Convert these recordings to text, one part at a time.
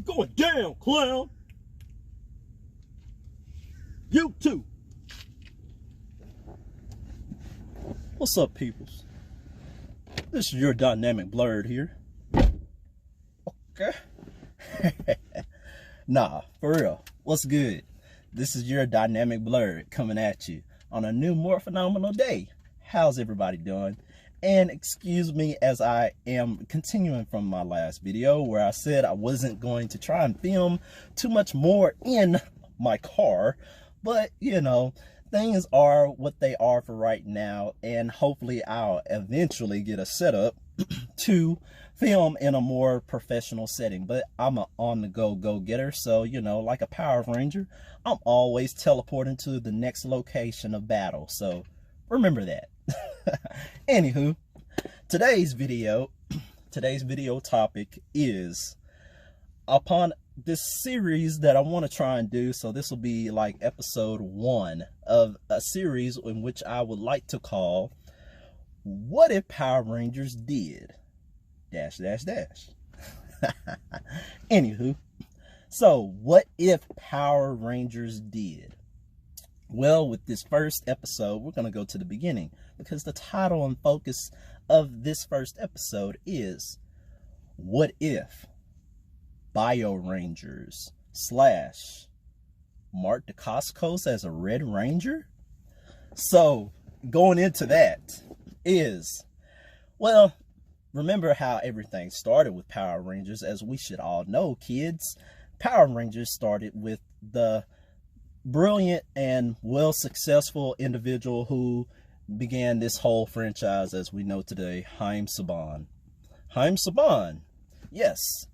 You're going down, clown. You too. What's up, peoples? This is your dynamic blurred here. Okay. Nah, for real. What's good? This is your dynamic blurred coming at you on a new, more phenomenal day. How's everybody doing? And excuse me as I am continuing from my last video where I said I wasn't going to try and film too much more in my car, but you know, things are what they are for right now, and hopefully I'll eventually get a setup to film in a more professional setting. But I'm an on-the-go go-getter, so you know, like a Power Ranger, I'm always teleporting to the next location of battle, so remember that. Anywho, today's video topic is upon this series that I want to try and do. So this will be like episode 1 of a series in which I would like to call "What If Power Rangers Did dash dash dash." Anywho, so what if Power Rangers did? Well, with this first episode, we're going to go to the beginning because the title and focus of this first episode is "What If Bio Rangers / Mark Dacascos as a Red Ranger?" So going into that is, well, remember how everything started with Power Rangers. As we should all know, kids, Power Rangers started with the brilliant and well successful individual who began this whole franchise as we know today, Haim Saban. Haim Saban, yes.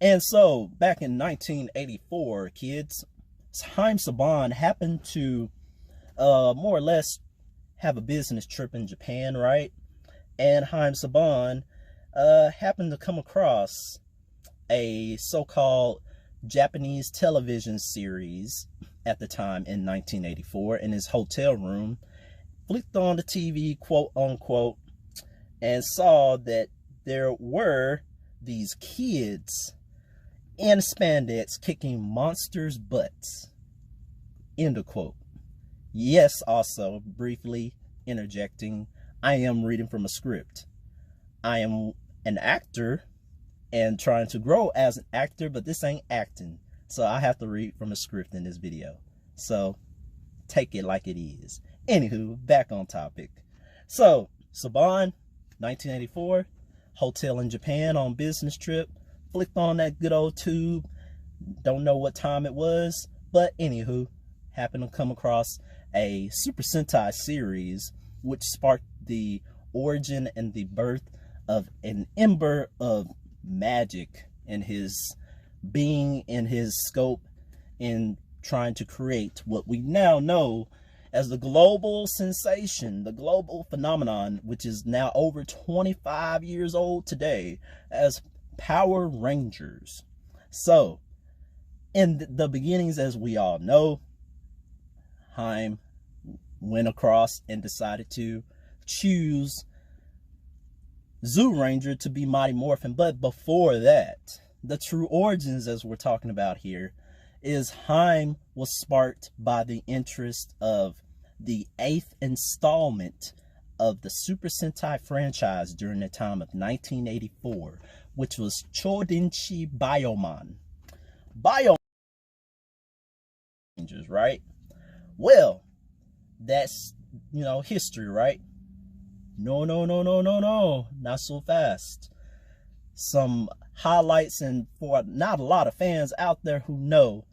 And so back in 1984, kids, Haim Saban happened to more or less have a business trip in Japan, right? And Haim Saban happened to come across a so-called Japanese television series at the time in 1984 in his hotel room, flicked on the TV, quote unquote, and saw that there were these kids in spandex kicking monsters' butts, end of quote. Yes, also briefly interjecting, I am reading from a script. I am an actor and trying to grow as an actor, but this ain't acting. So I have to read from a script in this video. So take it like it is. Anywho, back on topic. So Saban, 1984, hotel in Japan on business trip, flicked on that good old tube. Don't know what time it was, but anywho, happened to come across a Super Sentai series which sparked the origin and the birth of an ember of magic in his being, in his scope, in trying to create what we now know as the global sensation, the global phenomenon, which is now over 25 years old today, as Power Rangers. So in the beginnings, as we all know, Haim went across and decided to choose Zyuranger to be Mighty Morphin. But before that, the true origins, as we're talking about here, is Haim was sparked by the interest of the 8th installment of the Super Sentai franchise during the time of 1984, which was Chodinshi Bioman. Bioman Rangers, right? Well, that's, you know, history, right? No, not so fast. Some highlights, and for not a lot of fans out there who know,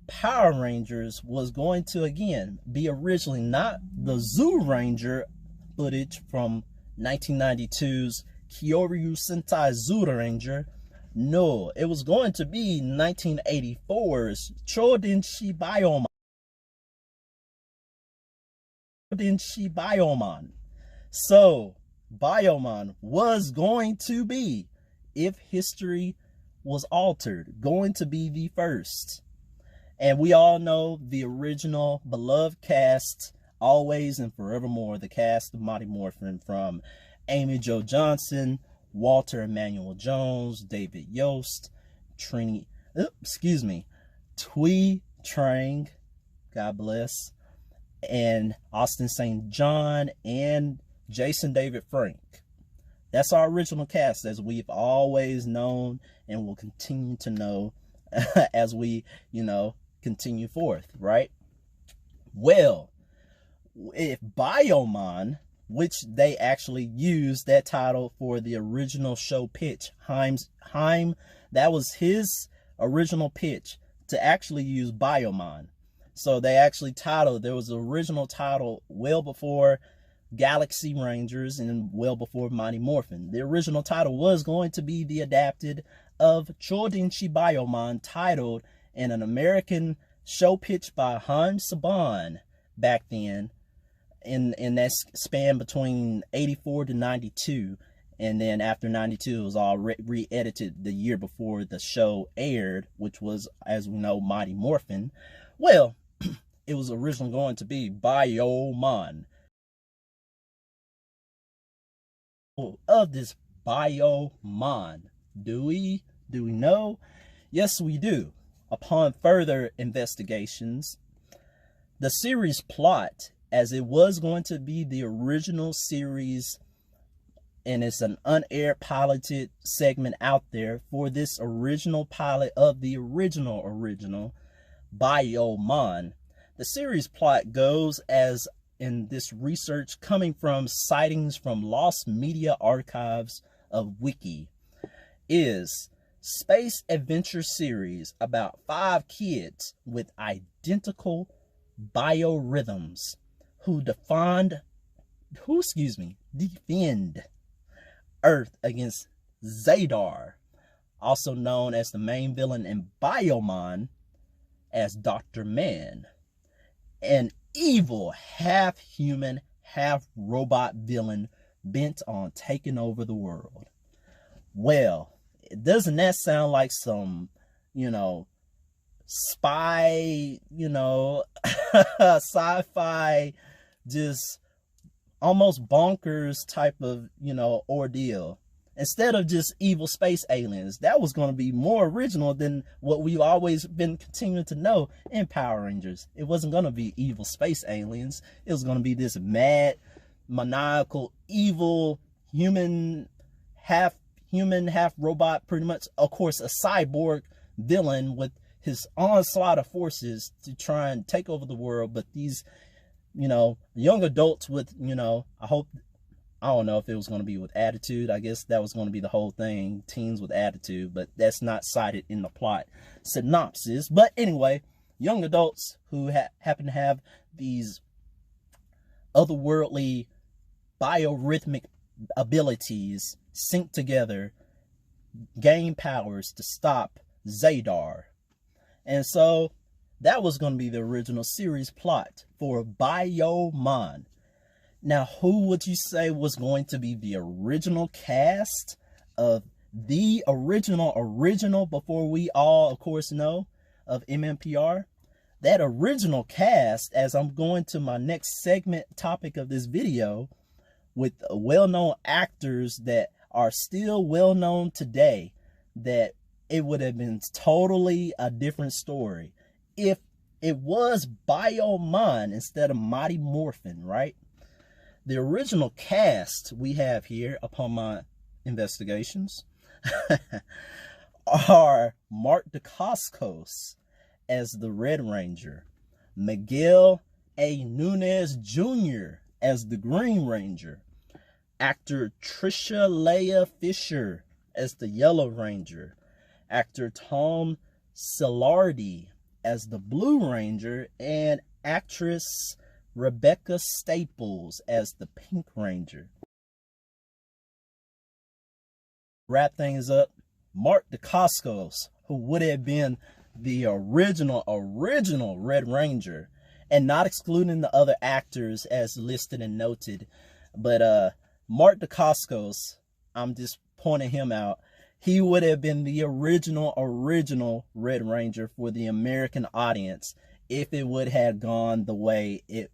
Power Rangers was going to again be originally not the Zyuranger footage from 1992's Kyoryu Sentai Zyuranger. No, it was going to be 1984's Chodinshi Bioman. So Bioman was going to be, if history was altered, going to be the first. And we all know the original beloved cast, always and forevermore, the cast of Mighty Morphin, from Amy Jo Johnson, Walter Emmanuel Jones, David Yost, Twee Trang, God bless, and Austin St. John, and Jason David Frank. That's our original cast, as we've always known and will continue to know as we, continue forth, right? Well, if Bioman, which they actually used that title for the original show pitch, Heim, that was his original pitch to actually use Bioman. So they actually titled, there was an original title well before Galaxy Rangers and well before Mighty Morphin. The original title was going to be the adapted of Chodinshi Bioman, titled in an American show pitched by Heim Saban back then, in that span between 84 to 92. And then after 92, it was all re-edited the year before the show aired, which was, as we know, Mighty Morphin. Well, it was originally going to be Bioman. Of this Bioman, do we know? Yes, we do. Upon further investigations, the series plot, as it was going to be the original series, and it's an unaired piloted segment out there for this original pilot of the original Bioman. The series plot goes as in this research coming from sightings from Lost Media Archives of Wiki, is space adventure series about 5 kids with identical biorhythms who defend Earth against Zadar, also known as the main villain in Bioman as Dr. Man, an evil half-human, half-robot villain bent on taking over the world. Well, doesn't that sound like some, spy, sci-fi, just almost bonkers type of, ordeal? Instead of just evil space aliens, that was going to be more original than what we've always been continuing to know in Power Rangers. It wasn't going to be evil space aliens. It was going to be this mad, maniacal, evil, half robot, pretty much, of course, a cyborg villain with his onslaught of forces to try and take over the world. But these, young adults with, I don't know if it was going to be with attitude. I guess that was going to be the whole thing, teens with attitude, but that's not cited in the plot synopsis. But anyway, young adults who happen to have these otherworldly biorhythmic abilities sync together, gain powers to stop Zadar. And so that was going to be the original series plot for Bioman. Now, who would you say was going to be the original cast of the original before we all, of course, know of MMPR? That original cast, as I'm going to my next segment topic of this video, with well-known actors that are still well-known today, that it would have been totally a different story if it was Bioman instead of Mighty Morphin, right? The original cast we have here upon my investigations are Mark Dacascos as the Red Ranger, Miguel A. Nunez Jr. as the Green Ranger, actor Trisha Leah Fisher as the Yellow Ranger, actor Tom Silardi as the Blue Ranger, and actress Rebecca Staples as the Pink Ranger. Wrap things up, Mark Dacascos, who would have been the original Red Ranger, and not excluding the other actors as listed and noted, but Mark Dacascos, I'm just pointing him out. He would have been the original Red Ranger for the American audience if it would have gone the way it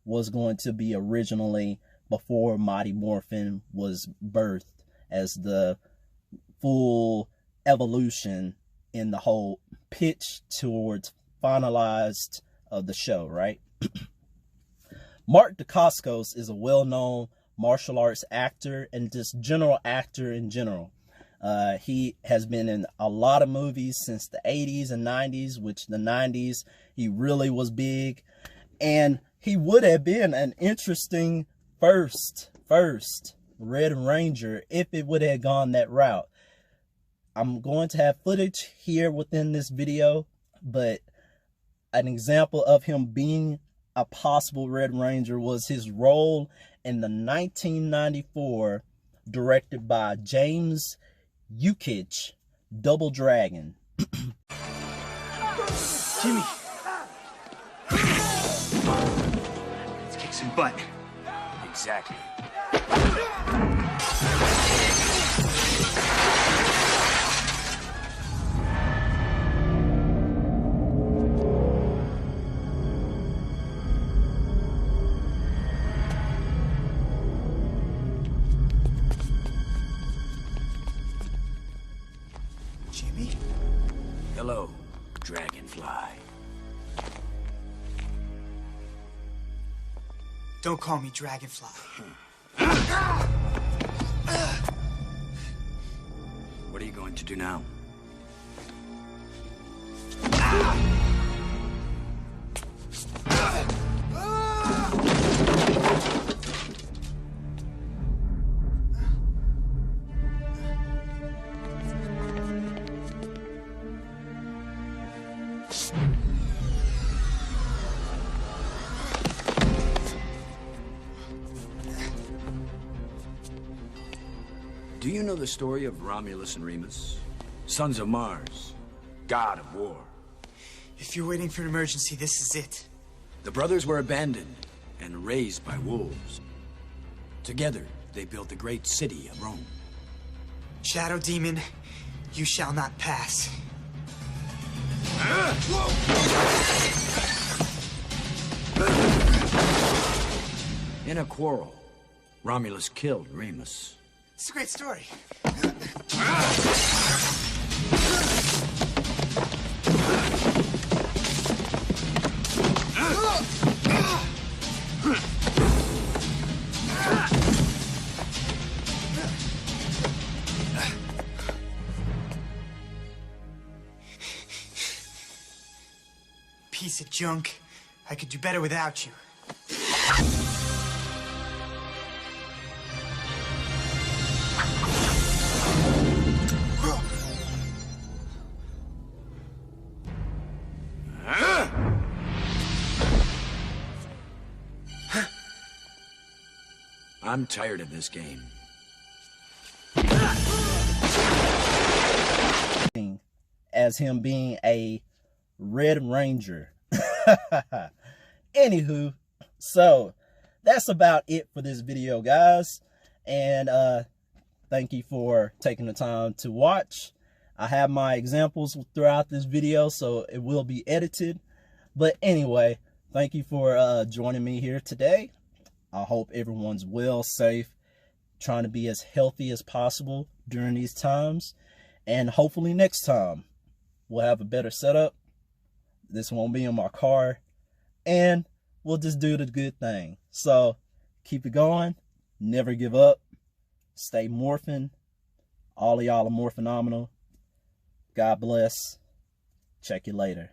was going to be originally before Mighty Morphin was birthed as the full evolution in the whole pitch towards finalized of the show, right? Mark Dacascos is a well-known martial arts actor and just general actor in general. He has been in a lot of movies since the 80s and 90s, which the 90s he really was big, and he would have been an interesting first Red Ranger if it would have gone that route. I'm going to have footage here within this video, but an example of him being a possible Red Ranger was his role in the 1994, directed by James Yukich, Double Dragon. Jimmy! Let's kick some butt. Exactly. Jimmy? Hello, Dragonfly. Don't call me Dragonfly. What are you going to do now? Do you know the story of Romulus and Remus? Sons of Mars, god of war. If you're waiting for an emergency, this is it. The brothers were abandoned and raised by wolves. Together, they built the great city of Rome. Shadow Demon, you shall not pass. In a quarrel, Romulus killed Remus. It's a great story. Piece of junk. I could do better without you. I'm tired of this game. As him being a Red Ranger. Anywho, so that's about it for this video, guys, and thank you for taking the time to watch. I have my examples throughout this video, so it will be edited, but anyway, thank you for joining me here today. I hope everyone's well, safe, trying to be as healthy as possible during these times, and hopefully next time we'll have a better setup. This won't be in my car, and we'll just do the good thing. So keep it going, never give up, stay morphing. All of y'all are more phenomenal. God bless. Check you later.